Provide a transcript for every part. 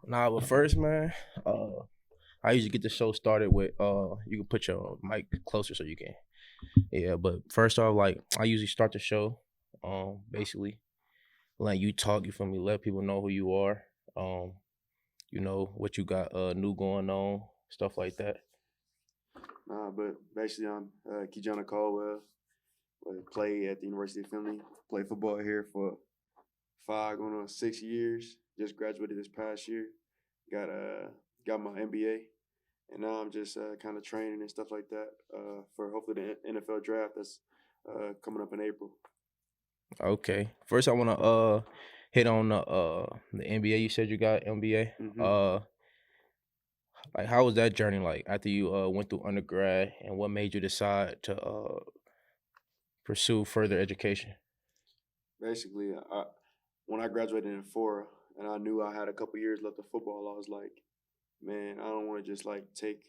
Nah, but first, man, I usually get the show started with you can put your mic closer so you can. Yeah, but first off, like I usually start the show, basically let you talk. You feel me? Let people know who you are. Um, you know what you got new going on, stuff like that. Nah, but basically, I'm Kijana Caldwell. Play at the University of Philly. Play football here for 5 going on 6 years. Just graduated this past year. Got got my MBA, and now I'm just kind of training and stuff like that for hopefully the NFL draft that's coming up in April. Okay. First, I want to hit on the NBA. You said you got NBA. Hmm. Like how was that journey like after you went through undergrad, and what made you decide to pursue further education? Basically, when I graduated in four, and I knew I had a couple years left of football, I was like, man, I don't want to just like take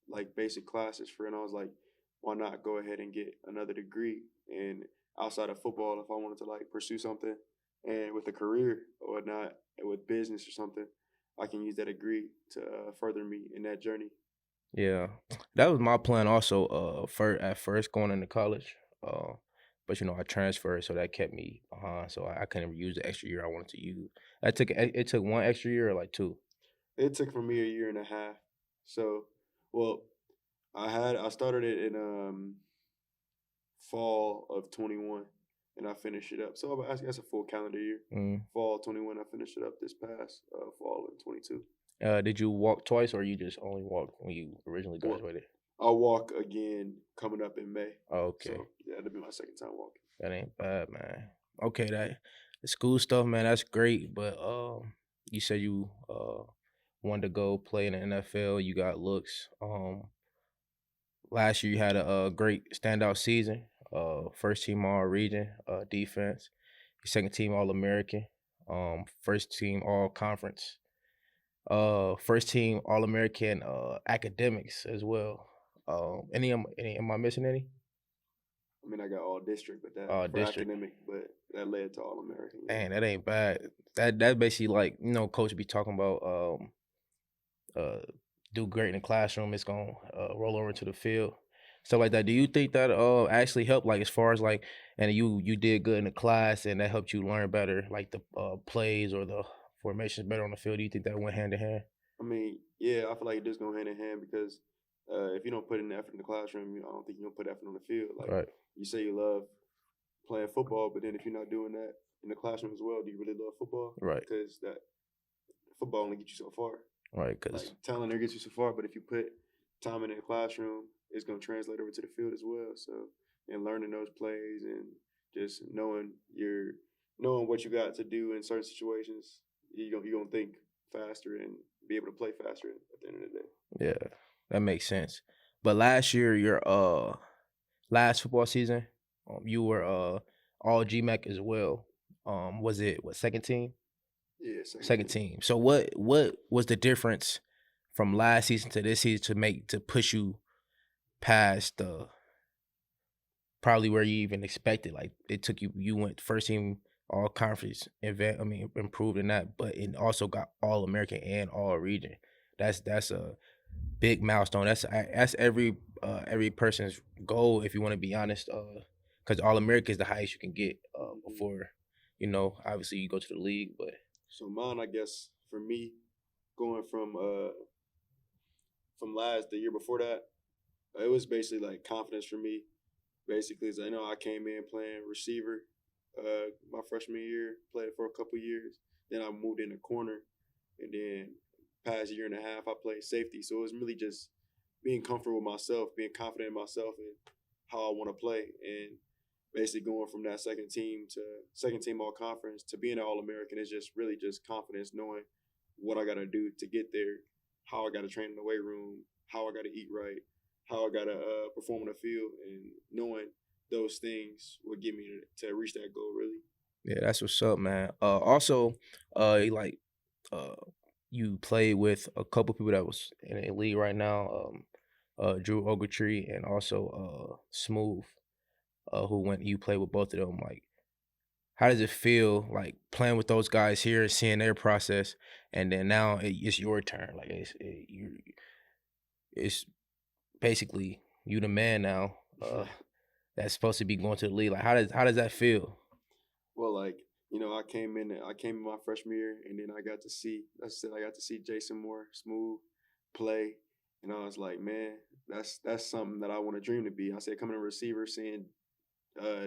like basic classes for it. And I was like, why not go ahead and get another degree? And outside of football, if I wanted to like pursue something and with a career or not, with business or something, I can use that degree to further me in that journey. Yeah, that was my plan also. At first going into college, but I transferred, so that kept me behind. So I couldn't use the extra year I wanted to use. It took one extra year or like two. It took for me a year and a half. So, well, I started it in fall of 21, and I finished it up. So I guess a full calendar year. Mm. Fall 21, I finished it up this past fall in 22. Did you walk twice, or you just only walked when you originally Well, graduated? I'll walk again coming up in May. Okay, So yeah, that'll be my second time walking. that ain't bad, man. Okay, that the school stuff, man, that's great. But you said you wanted to go play in the NFL. You got looks. Last year you had a great standout season. First team all region, defense. Second team all American. First team all conference. First team all American academics as well. Any am I missing any? I mean, I got all district, but that for District. academic, but that led to all American. Yeah. Man, that ain't bad. That basically like coach be talking about uh do great in the classroom, it's gonna roll over into the field. Stuff like that. Do you think that actually helped, like as far as like, and you did good in the class and that helped you learn better, like the plays or the formations better on the field? Do you think that went hand in hand? I mean, yeah, I feel like it does go hand in hand because if you don't put in the effort in the classroom, I don't think you're gonna put effort on the field. Like Right. you say, you love playing football, but then if you're not doing that in the classroom as well, do you really love football? Right. Because that football only gets you so far. Right. Like Cause talent there gets you so far, but if you put time in the classroom, it's gonna translate over to the field as well. So and learning those plays and just knowing what you got to do in certain situations, you gonna think faster and be able to play faster at the end of the day. yeah, that makes sense. But last year, your last football season, you were all GMAC as well. Was it what second team? Yeah, second Second team. team. So what was the difference from last season to this season to push you past the probably where you even expected? Like it took you went first team all conference event. I mean, improved in that, but it also got all American and all region. That's a big milestone. That's every person's goal if you want to be honest. Because all America is the highest you can get Hmm. before obviously you go to the league, but. So mine, I guess, for me, going from last the year before that, it was basically like confidence for me. Basically, is I know I came in playing receiver my freshman year, played for a couple years. Then I moved in the corner, and then past year and a half I played safety. So it was really just being comfortable with myself, being confident in myself and how I want to play, and basically going from that second team all conference to being an all American is just really just confidence, knowing what I got to do to get there, how I got to train in the weight room, how I got to eat right, how I got to perform on the field, and knowing those things would get me to reach that goal. Really. Yeah, that's what's up, man. Also, like, uh, you played with a couple people that was in the league right now. Drew Ogletree and also Smooth, who went. You played with both of them. Like, how does it feel like playing with those guys here and seeing their process, and then now it's your turn. Like it's basically you the man now. That's supposed to be going to the league. Like how does that feel? Well, like I came in my freshman year, and then I said I got to see Jason Moore, Smooth, play, and I was like, man, that's something that I want to dream to be. I said coming to receiver, seeing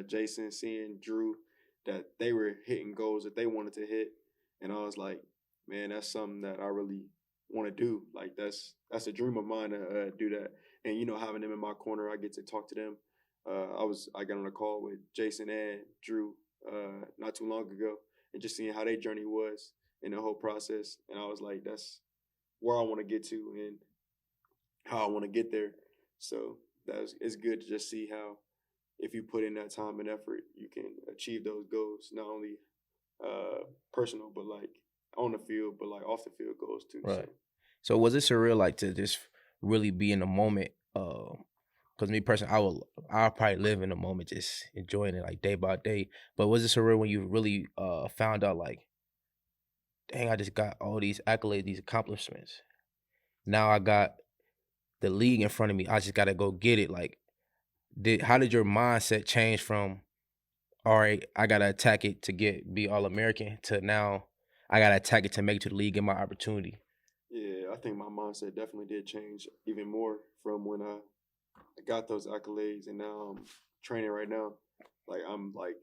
Jason, seeing Drew, that they were hitting goals that they wanted to hit, and I was like, man, that's something that I really want to do. Like that's a dream of mine to do that. And having them in my corner, I get to talk to them. I got on a call with Jason and Drew not too long ago, and just seeing how their journey was in the whole process, and I was like, that's where I want to get to and how I want to get there. So it's good to just see how if you put in that time and effort, you can achieve those goals. Not only personal, but like on the field, but like off the field goals too. Right. So was it surreal, like to just really be in the moment? Because me personally, I'll probably live in the moment, just enjoying it like day by day. But was it surreal when you really found out like, dang, I just got all these accolades, these accomplishments. Now I got the league in front of me. I just gotta go get it. Like, how did your mindset change from, all right, I gotta attack it to be All American, to now I gotta attack it to make it to the league, get my opportunity? Yeah, I think my mindset definitely did change even more from when I got those accolades, and now I'm training right now. Like I'm like,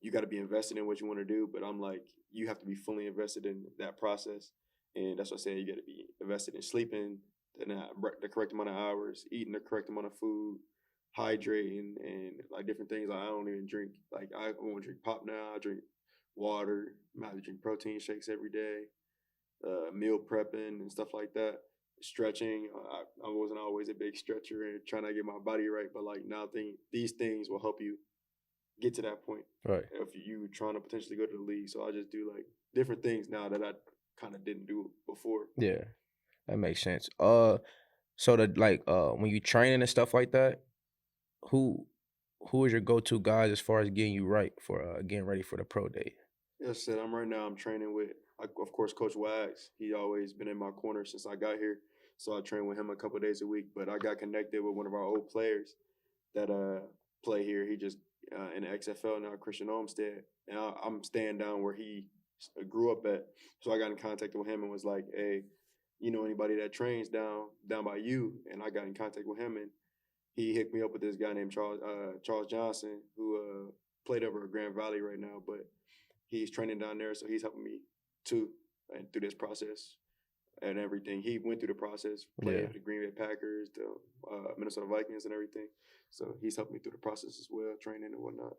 you got to be invested in what you want to do, but I'm like, you have to be fully invested in that process, and that's what I say. You got to be invested in sleeping the correct amount of hours, eating the correct amount of food, hydrating, and like different things. Like I don't even drink. Like I won't drink pop now. I drink water. I have to drink protein shakes every day, meal prepping and stuff like that. Stretching. I wasn't always a big stretcher and trying to get my body right, but like now, I think these things will help you get to that point. Right. If you trying to potentially go to the league, so I just do like different things now that I kind of didn't do before. Yeah, that makes sense. So when you training and stuff like that, who who is your go-to guys as far as getting you right for getting ready for the pro day? Yes, said I'm right now. I'm training with, of course, Coach Wags. He always been in my corner since I got here, so I train with him a couple days a week. But I got connected with one of our old players that play here. He just in the XFL now, Christian Olmstead, and I'm staying down where he grew up at. So I got in contact with him and was like, "Hey, you know anybody that trains down by you?" And I got in contact with him, and he hooked me up with this guy named Charles Johnson, who played over at Grand Valley right now, but he's training down there, so he's helping me too, and through this process and everything. He went through the process, played with the Green Bay Packers, the Minnesota Vikings, and everything. So he's helped me through the process as well, training and whatnot.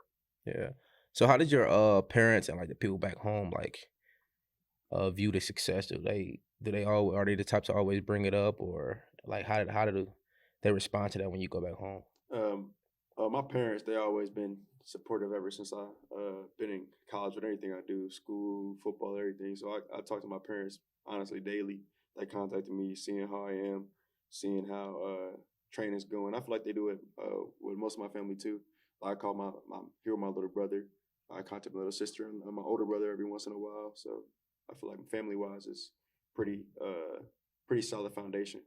Yeah. So how did your parents and like the people back home like view the success? Do they all are they the types to always bring it up, or like how did they respond to that when you go back home? Um, my parents, they always been supportive ever since I been in college with everything I do, school, football, everything. So I talk to my parents honestly daily. They contacted me, seeing how I am, seeing how training's going. I feel like they do it with most of my family too. I call my little brother. I contact my little sister and my older brother every once in a while. So I feel like family wise is pretty pretty solid foundation.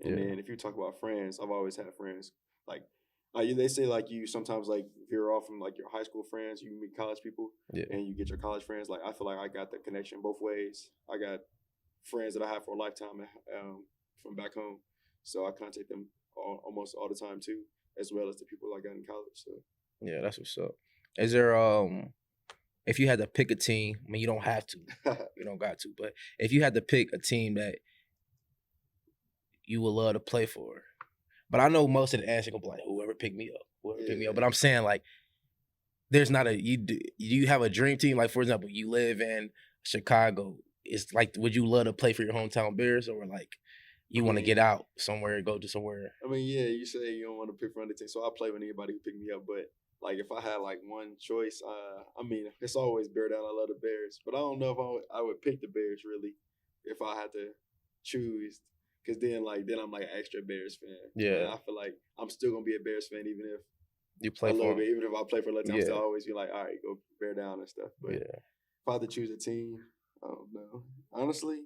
And Yeah. then if you talk about friends, I've always had friends. Like they say, like you sometimes like veer off from like your high school friends, you meet college people, Yeah. and you get your college friends. Like I feel like I got the connection both ways. I got friends that I have for a lifetime from back home, so I contact them almost all the time too, as well as the people I got in college. So Yeah, that's what's up. Is there if you had to pick a team, I mean you don't have to, you don't got to, but if you had to pick a team that you would love to play for, but I know most of the answer gonna be like whoever picked me up, whoever picked me up. But I'm saying like there's not a you have a dream team. Like for example, you live in Chicago. It's like would you love to play for your hometown Bears, or like you want to get out somewhere, go to somewhere? I mean, yeah, you say you don't want to pick for other team, so I play with anybody who pick me up. But like, if I had like one choice, I mean, it's always Bear Down. I love the Bears, but I don't know if I would pick the Bears really if I had to choose. Because then I'm like an extra Bears fan. Yeah. And I feel like I'm still gonna be a Bears fan even if You play a for little 'em. bit, even if I play for a little team, I'm Yeah. still always be like, all right, go Bear Down and stuff. But Yeah. if I had to choose a team, I don't know. honestly,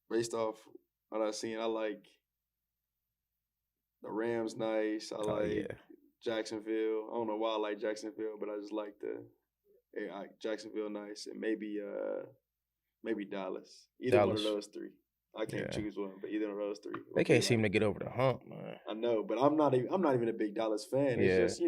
based off what I've seen, I like the Rams nice. I Oh like yeah, Jacksonville. I don't know why I like Jacksonville, but I just like Jacksonville nice, and maybe Dallas. Either one of Dallas. those three. I can't Yeah, choose one, but either one of those three they would be can't seem like to get over the hump, man. I know, but I'm not even a big Dallas fan. It's Yeah, just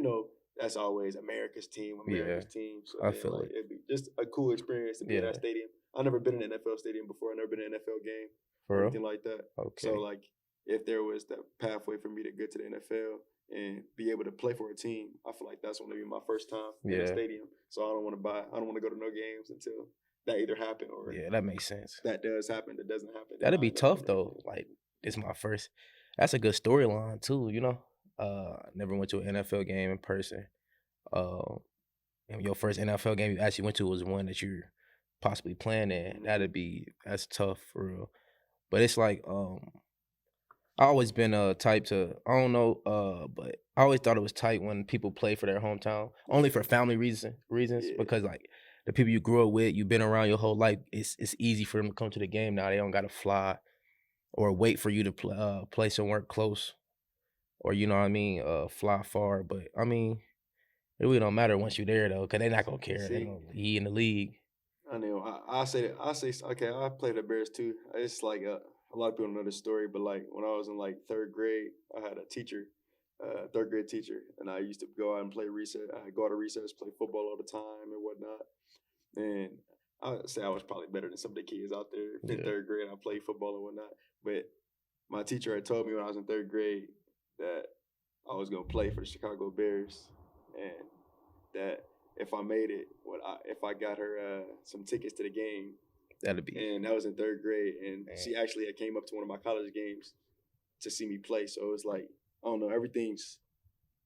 that's always America's team, yeah, America's team. So I then feel like it. it'd be just a cool experience to be in Yeah, that stadium. I've never been in an NFL stadium before. I've never been in an NFL game or for real. anything like that. So Okay. like if there was that pathway for me to get to the NFL and be able to play for a team, I feel like that's going to be my first time in a Yeah, stadium. So I don't want to go to no games until that either happen or yeah, that makes sense. that does happen. That doesn't happen, then That'd I be end up tough going to a though. game. Like it's my first. That's a good storyline too. Never went to an NFL game in person. Uh, and your first NFL game you actually went to was one that you're possibly playing in. That's tough for real. But it's like I always been a type to I don't know but I always thought it was tight when people play for their hometown only Yeah, for family reasons yeah. because like the people you grew up with you've been around your whole life it's easy for them to come to the game now they don't got to fly or wait for you to play somewhere close or you know what I mean fly far but I mean it really don't matter once you're there though because they're not gonna care they See, gonna be in the league. I know. I say okay. I played the Bears too. It's like a lot of people don't know this story, but like when I was in like third grade, I had a teacher, third grade teacher, and I used to go out and play recess. I go out to recess, play football all the time and whatnot. And I would say I was probably better than some of the kids out there in Yeah, third grade. I played football and whatnot, but my teacher had told me when I was in third grade that I was gonna play for the Chicago Bears, and that if I made it, if I got her some tickets to the game, that'll be and that was in third grade, and man. she actually had came up to one of my college games to see me play. So it was like I don't know, everything's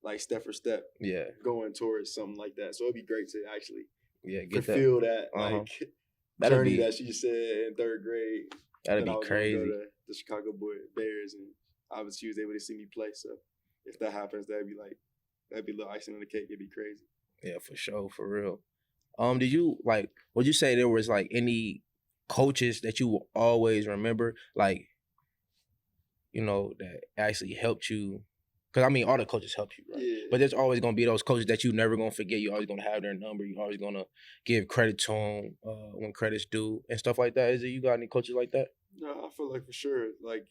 like step for step Yeah, going towards something like that. So it'd be great to actually yeah, get that. fulfill that Uh-huh. like That'll journey be that she said in third grade that'll that I be was going to go crazy. to the Chicago Bears, and she was able to see me play. So if that happens, that'd be a little icing on the cake. It'd be crazy. Yeah, for sure, for real. Did you like? Would you say there was like any coaches that you will always remember, like that actually helped you? Because I mean, all the coaches helped you, right? Yeah. But there's always gonna be those coaches that you never gonna forget. You always gonna have their number. You always gonna give credit to them when credit's due and stuff like that. Is it you got any coaches like that? No, I feel like for sure, like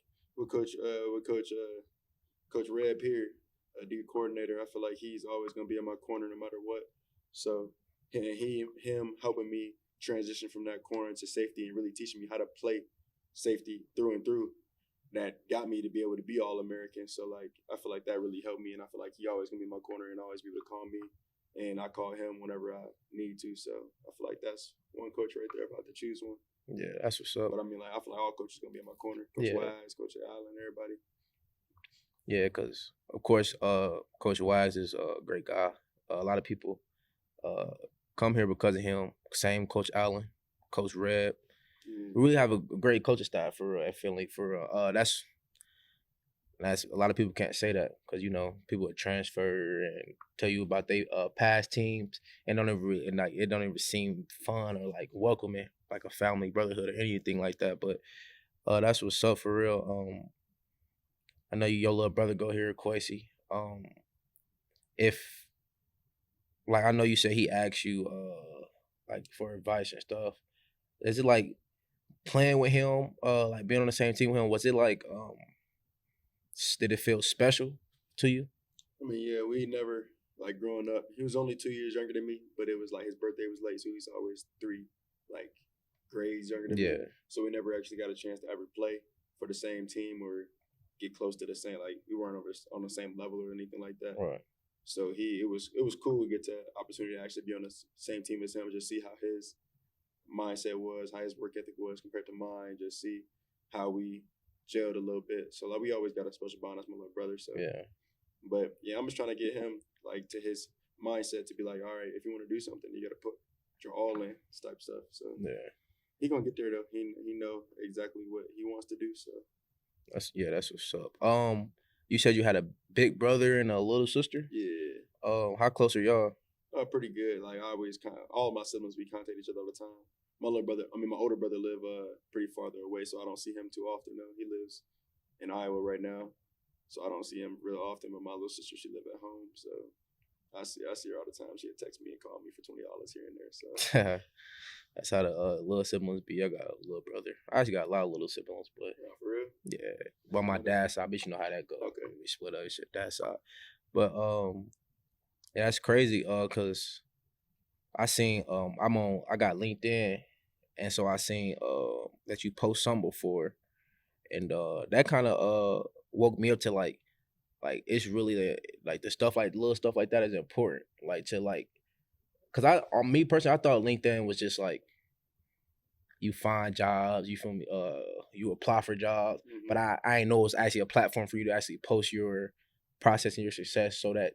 Coach Reb here, a D coordinator. I feel like he's always gonna be in my corner no matter what. So him helping me transition from that corner to safety and really teaching me how to play safety through and through. That got me to be able to be All American. So like I feel like that really helped me, and I feel like he always gonna be in my corner and always be able to call me, and I call him whenever I need to. So I feel like that's one coach right there if I had to choose one. Yeah, that's what's up. But I mean, like I feel like all coaches gonna be in my corner. Coach Yeah, Wise, Coach Allen, everybody. yeah, because of course, Coach Wise is a great guy. A lot of people uh come here because of him. Same Coach Allen, Coach Red. Yeah, We really have a great coaching staff for real at Finley. For real. That's a lot of people can't say that because people would transfer and tell you about they past teams and don't ever and like it don't even seem fun or like welcoming like a family brotherhood or anything like that. But that's what's up for real. I know your little brother go here, Quasi. If like I know you said he asked you like for advice and stuff. Is it like playing with him, like being on the same team with him? Was it like did it feel special to you? I mean, yeah, we never like growing up. He was only 2 years younger than me, but it was like his birthday was late, so he's always three like grades younger than me. Yeah, So we never actually got a chance to ever play for the same team or get close to the same. Like we weren't on the same level or anything like that. right. So it was cool to get the opportunity to actually be on the same team as him, and just see how his mindset was, how his work ethic was compared to mine, just see how we gelled a little bit. So like we always got a special bond as my little brother. So Yeah, but yeah, I'm just trying to get him like to his mindset to be like, all right, if you want to do something, you got to put your all in type stuff. So yeah. he gonna get there though. He know exactly what he wants to do. So That's what's up. You said you had a big brother and a little sister. yeah, How close are y'all? pretty good. Like I always kind of all of my siblings we contact each other all the time. my little brother, my older brother live pretty farther away, so I don't see him too often though. He lives in Iowa right now, so I don't see him real often. But my little sister, she live at home, so I see her all the time. She'll text me and call me for $20 here and there. So That's how the little siblings be. I got a little brother. I actually got a lot of little siblings, but yeah, for real. yeah. But my dad's side, bitch, you know how that go. Okay. We split up shit that side. But yeah, that's crazy. Cause I seen I got LinkedIn, and so I seen that you post some before, and that kind of woke me up to like it's really like the stuff like little stuff like that is important. Like to like, cause on me personally, I thought LinkedIn was just like you find jobs, you feel me? You apply for jobs, but I ain't know it's actually a platform for you to actually post your process and your success, so that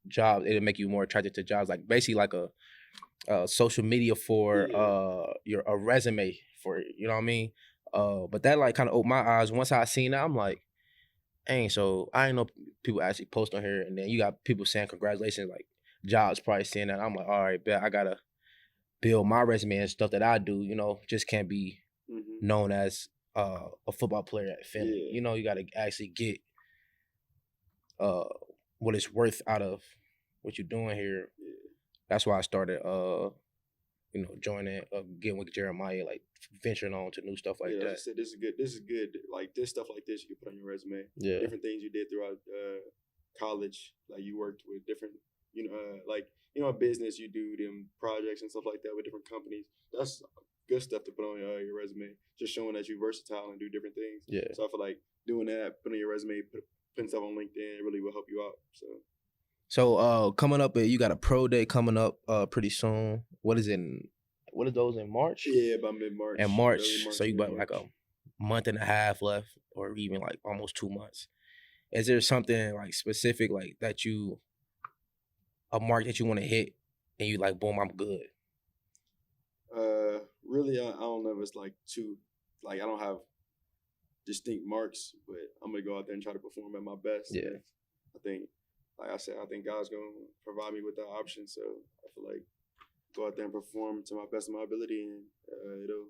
jobs it'll make you more attracted to jobs. Like basically like a social media for your a resume for you know what I mean. But that like kind of opened my eyes. Once I seen that, I'm like, dang. So I ain't know people actually post on here, and then you got people saying congratulations, like jobs probably saying that. I'm like, all right, bet I gotta build my resume and stuff that I do, you know, just can't be known as a football player at Finley. Yeah. You know, you got to actually get what it's worth out of what you're doing here. Yeah. That's why I started, you know, joining, getting with Jeremiah, like venturing on to new stuff like that. I said, this is good. This is good. Like this stuff like this, you can put on your resume. Yeah. Different things you did throughout college, like you worked with different, like a business, you do them projects and stuff like that with different companies. That's good stuff to put on your resume. Just showing that you're versatile and do different things. Yeah. So I feel like doing that, putting your resume, putting stuff on LinkedIn, really will help you out. So coming up, you got a pro day coming up pretty soon. What is those in March? Yeah, about mid-March. In March, so you got like a month and a half left, or even like almost 2 months. Is there something like specific like that a mark that you want to hit, and you like, boom, I'm good? Really, I don't know if it's like I don't have distinct marks, but I'm gonna go out there and try to perform at my best. Yeah. I think, like I said, I think God's gonna provide me with that option. So I feel like go out there and perform to my best of my ability, and it'll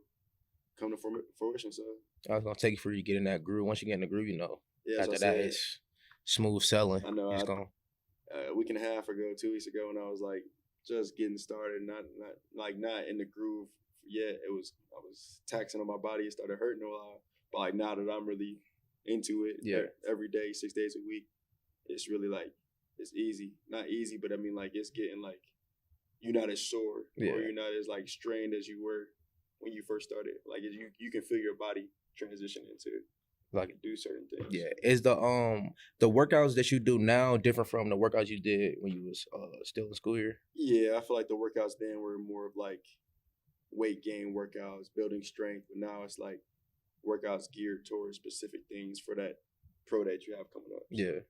come to fruition. So I was gonna take it for you to get in that groove. Once you get in the groove, you know, yeah, after that it's smooth selling. I know. It's gonna a week and a half ago, 2 weeks ago, when I was like just getting started, not in the groove yet. I was taxing on my body. It started hurting a while, but like now that I'm really into it, every day, 6 days a week, it's really like it's easy. Not easy, but I mean like it's getting like you're not as sore or you're not as like strained as you were when you first started. Like you can feel your body transition into like do certain things. Yeah. Is the workouts that you do now different from the workouts you did when you was still in school here? Yeah, I feel like the workouts then were more of like weight gain workouts, building strength, but now it's like workouts geared towards specific things for that pro that you have coming up. Yeah.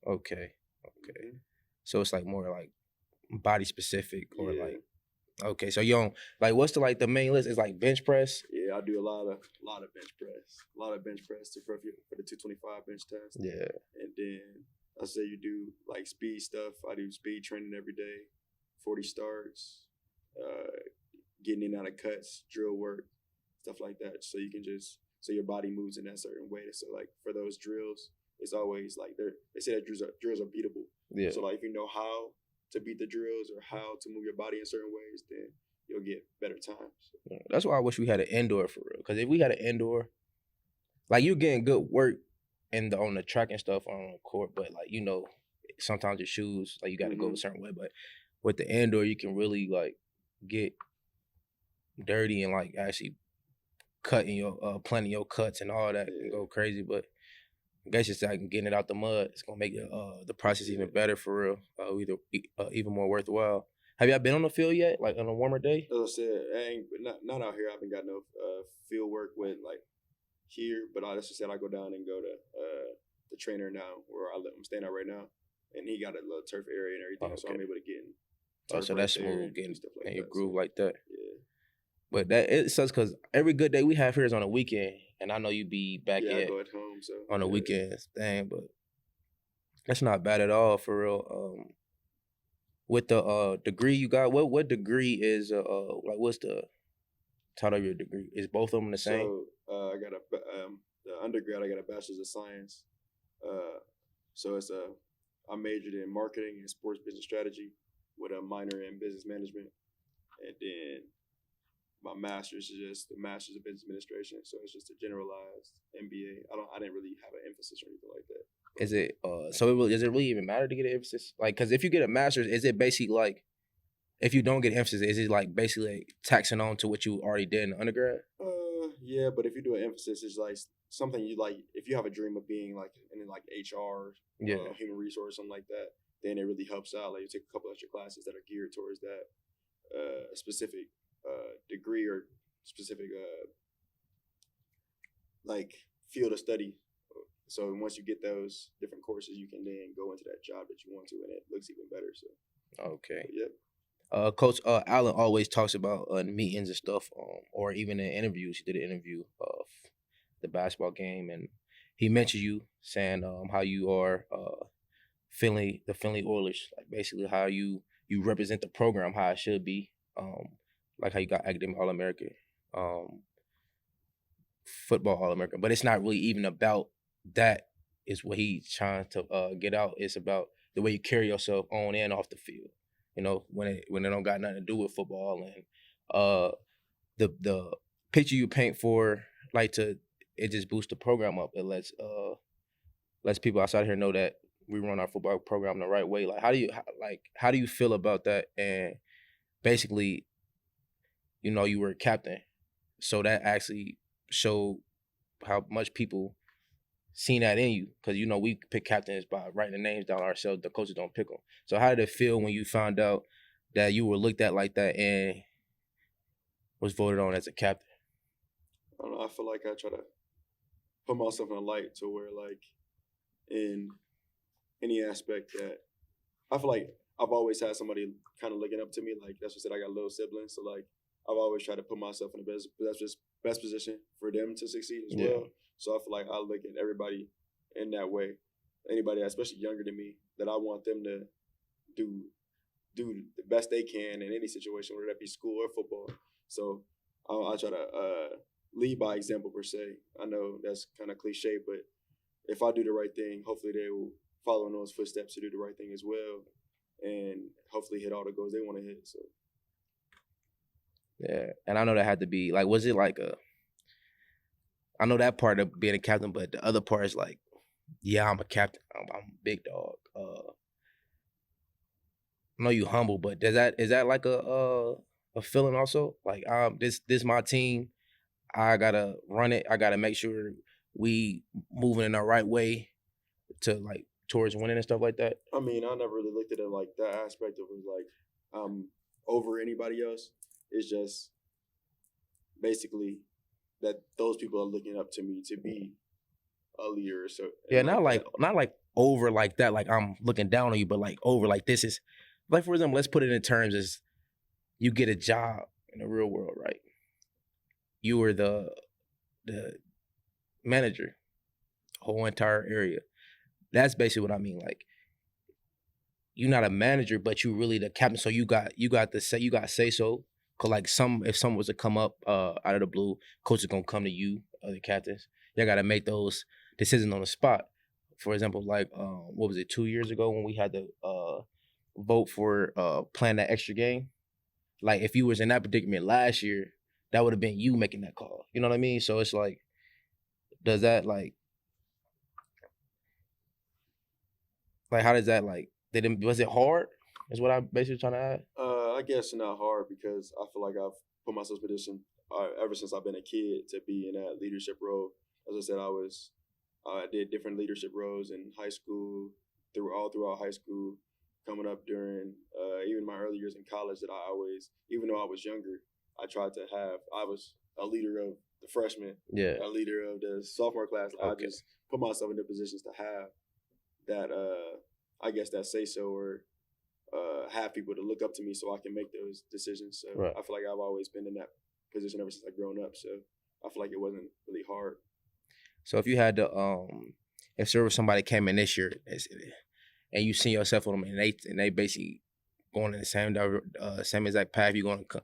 Okay. So it's like more like body specific or like okay. So you don't like what's the main list? Is like bench press? Yeah, I do a lot of bench press. A lot of bench press to prep you for the 225 bench test. Yeah. And then I say you do like speed stuff. I do speed training every day, 40 starts, getting in and out of cuts, drill work, stuff like that. So you can so your body moves in that certain way. So like for those drills, it's always like they say that drills are beatable. Yeah. So like if you know how to beat the drills or how to move your body in certain ways, then you'll get better times. That's why I wish we had an indoor for real. Because if we had an indoor, like you're getting good work on the track and stuff on the court, but like sometimes your shoes like you got to go a certain way. But with the indoor, you can really like get dirty and like actually cutting your planting your cuts and all that and go crazy. But I guess it's like getting it out the mud. It's gonna make the process even better for real. Even more worthwhile. Have y'all been on the field yet? Like on a warmer day? As I said, not out here. I haven't got no field work with like here, but I just said I go down and go to the trainer now where I'm staying at right now, and he got a little turf area and everything, so I'm able to get in. So that's smooth getting stuff like in your that, groove like that. Yeah. But that it sucks because every good day we have here is on a weekend, and I know you be back I go at home so on a weekend thing, but that's not bad at all for real. With the degree you got, what degree is like what's the title of your degree? Is both of them the same? So I got the undergrad. I got a bachelor's of science. So I majored in marketing and sports business strategy with a minor in business management, and then my master's is just the master's of business administration. So it's just a generalized MBA. I didn't really have an emphasis or anything like that. Is it does it really even matter to get an emphasis? Like, because if you get a master's, is it basically like, if you don't get emphasis, is it like basically like taxing on to what you already did in the undergrad? Yeah, but if you do an emphasis, it's like something you like. If you have a dream of being like in like HR, human resource, something like that, then it really helps out. Like you take a couple extra classes that are geared towards that specific degree or specific like field of study. So once you get those different courses, you can then go into that job that you want to, and it looks even better. So okay, yep. Coach Allen always talks about meetings and stuff, or even in interviews. He did an interview of the basketball game, and he mentioned you saying how you are the Finley Oilers, like basically how you represent the program how it should be, like how you got academic All-American, football All-American, but it's not really even about that. Is what he's trying to get out. It's about the way you carry yourself on and off the field. You know, when it don't got nothing to do with football, and the picture you paint for it just boosts the program up. It lets people outside here know that we run our football program the right way. Like how do you feel about that? And basically, you know, you were a captain, so that actually showed how much people seen that in you, because you know we pick captains by writing the names down ourselves. The coaches don't pick them. So how did it feel when you found out that you were looked at like that and was voted on as a captain? I don't know. I feel like I try to put myself in a light to where, like, in any aspect that I feel like I've always had somebody kind of looking up to me. Like that's what I said. I got little siblings, so like I've always tried to put myself in the best position for them to succeed as well. So I feel like I look at everybody in that way. Anybody, especially younger than me, that I want them to do the best they can in any situation, whether that be school or football. So I try to lead by example per se. I know that's kind of cliche, but if I do the right thing, hopefully they will follow in those footsteps to do the right thing as well, and hopefully hit all the goals they want to hit. So yeah, and I know that had to be like, was it like I know that part of being a captain, but the other part is like, yeah, I'm a captain. I'm a big dog. I know you humble, but is that like a feeling also? Like this my team. I gotta run it. I gotta make sure we moving in the right way to like towards winning and stuff like that. I mean, I never really looked at it like that aspect of it, like over anybody else. It's just basically that those people are looking up to me to be a leader. So yeah, not like over like that. Like I'm looking down on you, but like over like this is like, for example, let's put it in terms as you get a job in the real world, right? You were the manager, whole entire area. That's basically what I mean. Like you're not a manager, but you really the captain. So you got say so. Cause like if something was to come up out of the blue, coach is gonna come to you, other captains. Y'all gotta make those decisions on the spot. For example, like what was it, 2 years ago when we had to vote for playing that extra game? Like if you was in that predicament last year, that would have been you making that call. You know what I mean? So it's like, does that like how does that like was it hard? Is what I'm basically trying to add. I guess not hard because I feel like I've put myself in a position ever since I've been a kid to be in that leadership role. As I said, I did different leadership roles in high school, throughout high school, coming up during even my early years in college. That I always, even though I was younger, I was a leader of the freshmen, a leader of the sophomore class. Okay. I just put myself in the positions to have that, I guess that say so, or have people to look up to me so I can make those decisions. So right. I feel like I've always been in that position ever since I've grown up. So I feel like it wasn't really hard. So if you had to, if there was somebody came in this year and you see yourself with them and they basically going in the same exact path you're going to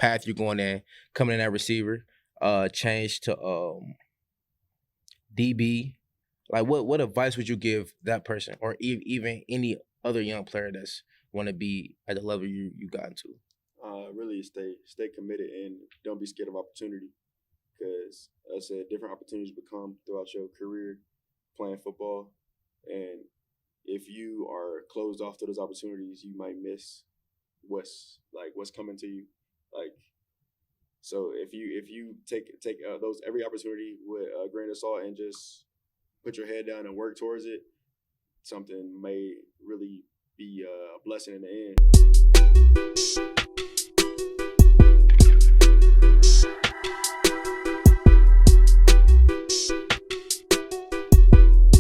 path you're going in, coming in at receiver, change to DB. Like, what advice would you give that person, or even any other young player that's want to be at the level you got into? Really stay committed and don't be scared of opportunity because I said different opportunities will come throughout your career playing football, and if you are closed off to those opportunities, you might miss what's coming to you. Like so, if you take those every opportunity with a grain of salt and just put your head down and work towards it, something may really be a blessing in the end.